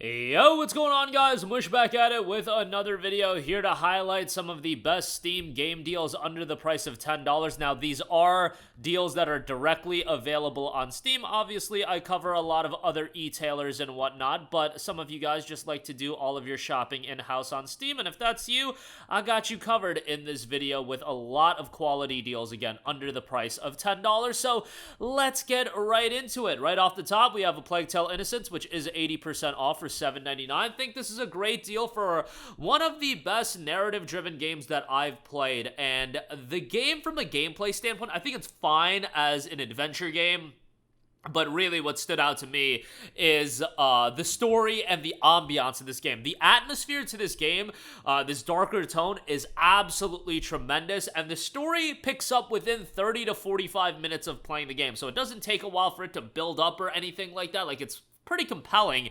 Yo, what's going on, guys? Mush back at it with another video here to highlight some of the best Steam game deals under the price of $10. Now, these are deals that are directly available on Steam. Obviously, I cover a lot of other e-tailers and whatnot, but some of you guys just like to do all of your shopping in-house on Steam, and if that's you, I got you covered in this video with a lot of quality deals, again, under the price of $10. So, let's get right into it. Right off the top, we have A Plague Tale Innocence, which is 80% off for $7.99. I think this is a great deal for one of the best narrative-driven games that I've played, and the game from a gameplay standpoint, I think it's fine as an adventure game. But really what stood out to me is the story and the ambiance of this game. The atmosphere to this game, this darker tone, is absolutely tremendous. And the story picks up within 30 to 45 minutes of playing the game. So it doesn't take a while for it to build up or anything like that. Like, it's pretty compelling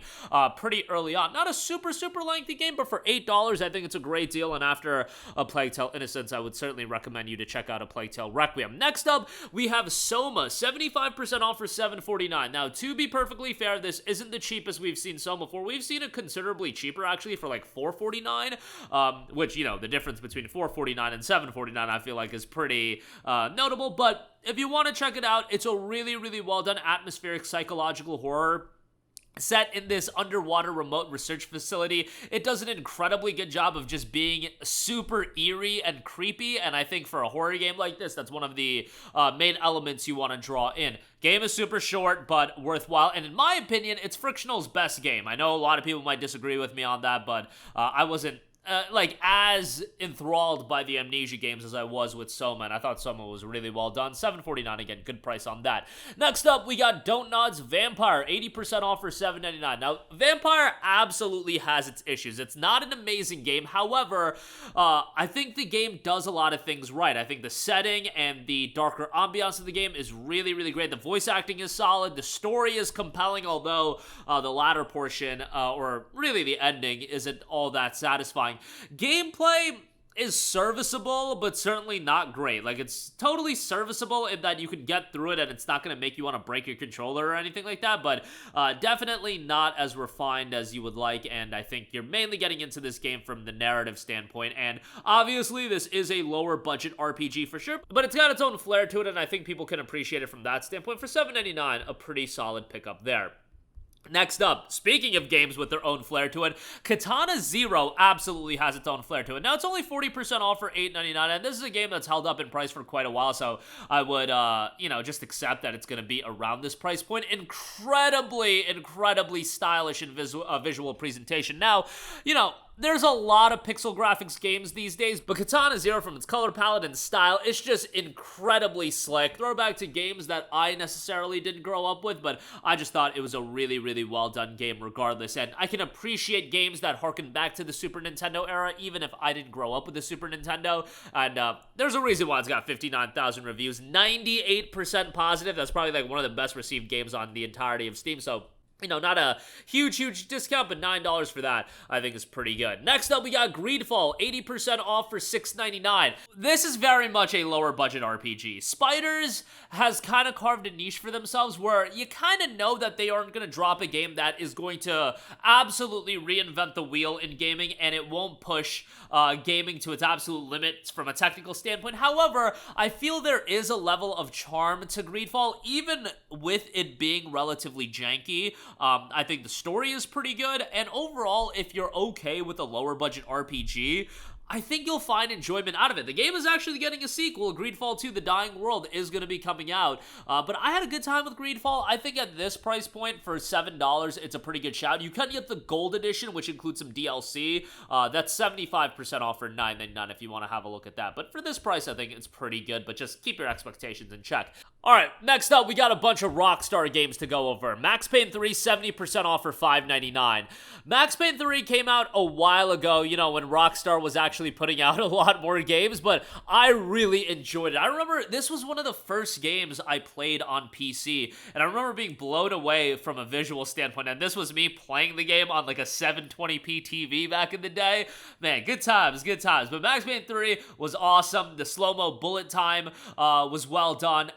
pretty early on. Not a super lengthy game, but for $8, I think it's a great deal. And after A Plague Tale Innocence, I would certainly recommend you to check out A Plague Tale Requiem. Next up, we have SOMA, 75% off for $7.49. Now, to be perfectly fair, this isn't the cheapest we've seen SOMA for. We've seen it considerably cheaper, actually, for like $4.49, which, you know, the difference between $4.49 and $7.49, I feel like, is pretty notable. But if you want to check it out, it's a really well done atmospheric psychological horror set in this underwater remote research facility. It does an incredibly good job of just being super eerie and creepy, and I think for a horror game like this, that's one of the main elements you want to draw in. Game is super short, but worthwhile, and in my opinion, it's Frictional's best game. I know a lot of people might disagree with me on that, but I wasn't as enthralled by the Amnesia games as I was with SOMA, and I thought SOMA was really well done. $7.49, again, good price on that. Next up, we got Don't Nod's Vampyr, 80% off for $7.99. Now, Vampyr absolutely has its issues. It's not an amazing game. However, I think the game does a lot of things right. I think the setting and the darker ambiance of the game is really great. The voice acting is solid. The story is compelling, although the latter portion, or really the ending, isn't all that satisfying. Gameplay is serviceable, but certainly not great. Like, it's totally serviceable in that you can get through it and it's not going to make you want to break your controller or anything like that, but definitely not as refined as you would like, and I think you're mainly getting into this game from the narrative standpoint, and obviously this is a lower budget RPG for sure, but it's got its own flair to it, and I think people can appreciate it from that standpoint. For $7.99, a pretty solid pickup there. Next up, speaking of games with their own flair to it, Katana ZERO absolutely has its own flair to it. Now, it's only 40% off for $8.99, and this is a game that's held up in price for quite a while, so I would, just accept that it's going to be around this price point. Incredibly stylish and visual presentation. Now, there's a lot of pixel graphics games these days, but Katana ZERO, from its color palette and style, it's just incredibly slick. Throwback to games that I necessarily didn't grow up with, but I just thought it was a really well done game regardless, and I can appreciate games that harken back to the Super Nintendo era, even if I didn't grow up with the Super Nintendo, and there's a reason why it's got 59,000 reviews, 98% positive. That's probably like one of the best received games on the entirety of Steam, so not a huge discount, but $9 for that, I think, is pretty good. Next up, we got GreedFall, 80% off for $6.99. This is very much a lower budget RPG. Spiders has kind of carved a niche for themselves where you kind of know that they aren't going to drop a game that is going to absolutely reinvent the wheel in gaming, and it won't push gaming to its absolute limits from a technical standpoint. However, I feel there is a level of charm to GreedFall, even with it being relatively janky. I think the story is pretty good, and overall, if you're okay with a lower budget RPG, I think you'll find enjoyment out of it. The game is actually getting a sequel. GreedFall 2: The Dying World is going to be coming out, but I had a good time with GreedFall. I think at this price point, for $7, it's a pretty good shout. You can get the Gold Edition, which includes some DLC. That's 75% off for $9.99 if you want to have a look at that. But for this price, I think it's pretty good, but just keep your expectations in check. Alright, next up, we got a bunch of Rockstar games to go over. Max Payne 3, 70% off for $5.99. Max Payne 3 came out a while ago, when Rockstar was actually putting out a lot more games, but I really enjoyed it. I remember this was one of the first games I played on PC, and I remember being blown away from a visual standpoint, and this was me playing the game on like a 720p TV back in the day. Man, good times. But Max Payne 3 was awesome. The slow-mo bullet time was well done.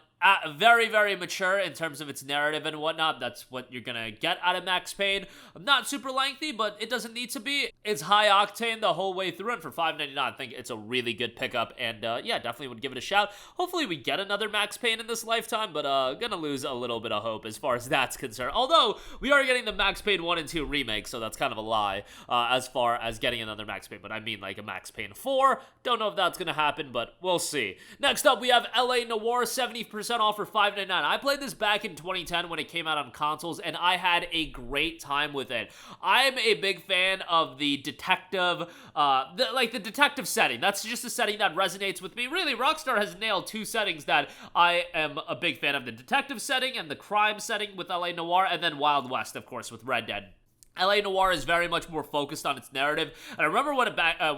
very, very mature in terms of its narrative and whatnot. That's what you're gonna get out of Max Payne. Not super lengthy, but it doesn't need to be. It's high octane the whole way through, and for $5.99, I think it's a really good pickup, and yeah, definitely would give it a shout. Hopefully we get another Max Payne in this lifetime, but gonna lose a little bit of hope as far as that's concerned. Although, we are getting the Max Payne 1 and 2 remake, so that's kind of a lie as far as getting another Max Payne, but I mean like a Max Payne 4. Don't know if that's gonna happen, but we'll see. Next up, we have LA Noire, 70% off for $5.99. I played this back in 2010 when it came out on consoles, and I had a great time with it. I'm a big fan of the detective, the detective setting. That's just a setting that resonates with me. Really, Rockstar has nailed two settings that I am a big fan of: the detective setting and the crime setting with LA Noire, and then Wild West, of course, with Red Dead. LA Noire is very much more focused on its narrative, and I remember when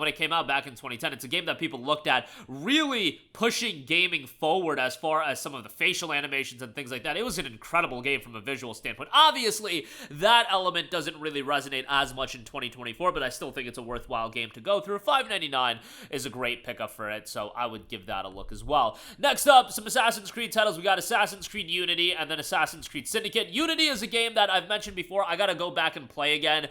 it came out back in 2010, it's a game that people looked at really pushing gaming forward as far as some of the facial animations and things like that. It was an incredible game from a visual standpoint. Obviously, that element doesn't really resonate as much in 2024, but I still think it's a worthwhile game to go through. $5.99 is a great pickup for it, so I would give that a look as well. Next up, some Assassin's Creed titles. We got Assassin's Creed Unity and then Assassin's Creed Syndicate. Unity is a game that I've mentioned before. I gotta go back and play again.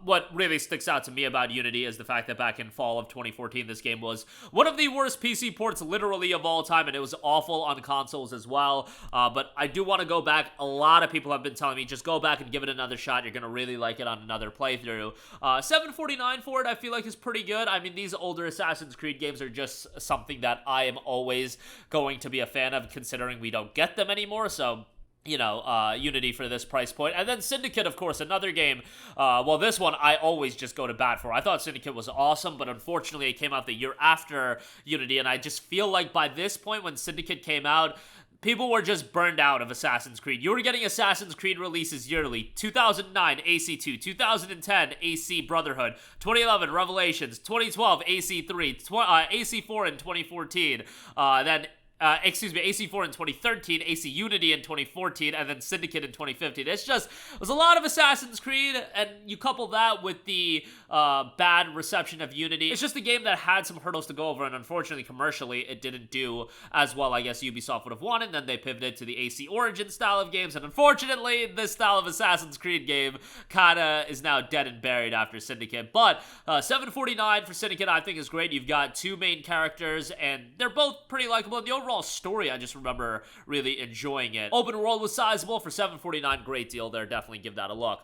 What really sticks out to me about Unity is the fact that back in fall of 2014, this game was one of the worst PC ports literally of all time, and it was awful on consoles as well. But I do want to go back. A lot of people have been telling me, just go back and give it another shot. You're going to really like it on another playthrough. $7.49 for it, I feel like, is pretty good. I mean, these older Assassin's Creed games are just something that I am always going to be a fan of, considering we don't get them anymore, so you know, Unity for this price point. And then Syndicate, of course, another game. Well, this one I always just go to bat for. I thought Syndicate was awesome, but unfortunately it came out the year after Unity, and I just feel like by this point when Syndicate came out, people were just burned out of Assassin's Creed. You were getting Assassin's Creed releases yearly. 2009, AC2. 2010, AC Brotherhood. 2011, Revelations. 2012, AC3. AC4 in 2014. Then AC4 in 2013, AC Unity in 2014, and then Syndicate in 2015. It was a lot of Assassin's Creed, and you couple that with the bad reception of Unity. It's just a game that had some hurdles to go over, and unfortunately, commercially, it didn't do as well, I guess, Ubisoft would have wanted. Then they pivoted to the AC Origin style of games, and unfortunately, this style of Assassin's Creed game kinda is now dead and buried after Syndicate. But $7.49 for Syndicate, I think, is great. You've got two main characters, and they're both pretty likable. The overall story, I just remember really enjoying it. Open world was sizable for $7.49. Great deal there. Definitely give that a look.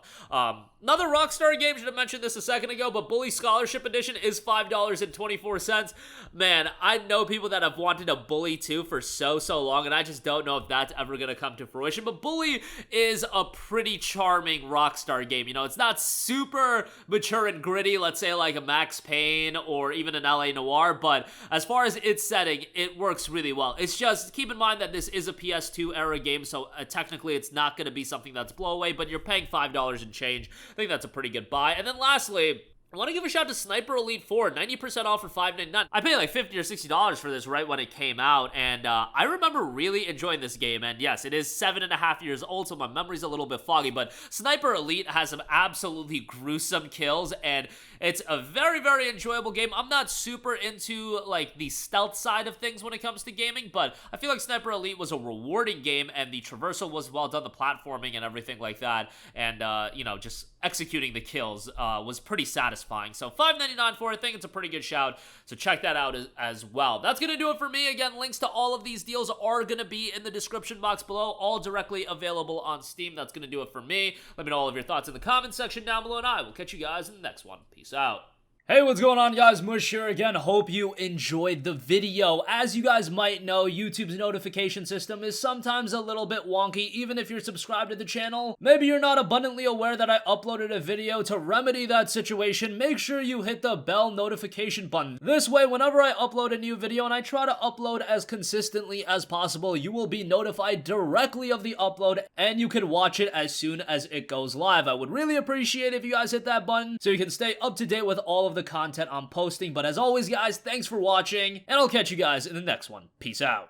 Another Rockstar game, should have mentioned this a second ago, but Bully Scholarship Edition is $5.24. Man, I know people that have wanted a Bully 2 for so long, and I just don't know if that's ever going to come to fruition. But Bully is a pretty charming Rockstar game. You know, it's not super mature and gritty, let's say like a Max Payne or even an LA Noire, but as far as its setting, it works really well. It's just, keep in mind that this is a PS2 era game, so technically it's not going to be something that's blow away, but you're paying $5 and change. I think that's a pretty good buy. And then lastly, I want to give a shout to Sniper Elite 4, 90% off for $5.99. I paid like $50 or $60 for this right when it came out, and I remember really enjoying this game, and yes, it is 7.5 years old, so my memory's a little bit foggy, but Sniper Elite has some absolutely gruesome kills, and it's a very, very enjoyable game. I'm not super into, like, the stealth side of things when it comes to gaming, but I feel like Sniper Elite was a rewarding game, and the traversal was well done, the platforming and everything like that, and, you know, just executing the kills was pretty satisfying. So $5.99 for it. I think it's a pretty good shout, so check that out as well. That's going to do it for me. Again, links to all of these deals are going to be in the description box below, all directly available on Steam. That's going to do it for me. Let me know all of your thoughts in the comment section down below, and I will catch you guys in the next one. Peace out. Hey, what's going on, guys? Mush here again. Hope you enjoyed the video. As you guys might know, YouTube's notification system is sometimes a little bit wonky, even if you're subscribed to the channel. Maybe you're not abundantly aware that I uploaded a video. To remedy that situation, make sure you hit the bell notification button. This way, whenever I upload a new video, and I try to upload as consistently as possible, you will be notified directly of the upload, and you can watch it as soon as it goes live. I would really appreciate if you guys hit that button so you can stay up to date with all of the content I'm posting. But as always, guys, thanks for watching, and I'll catch you guys in the next one. Peace out.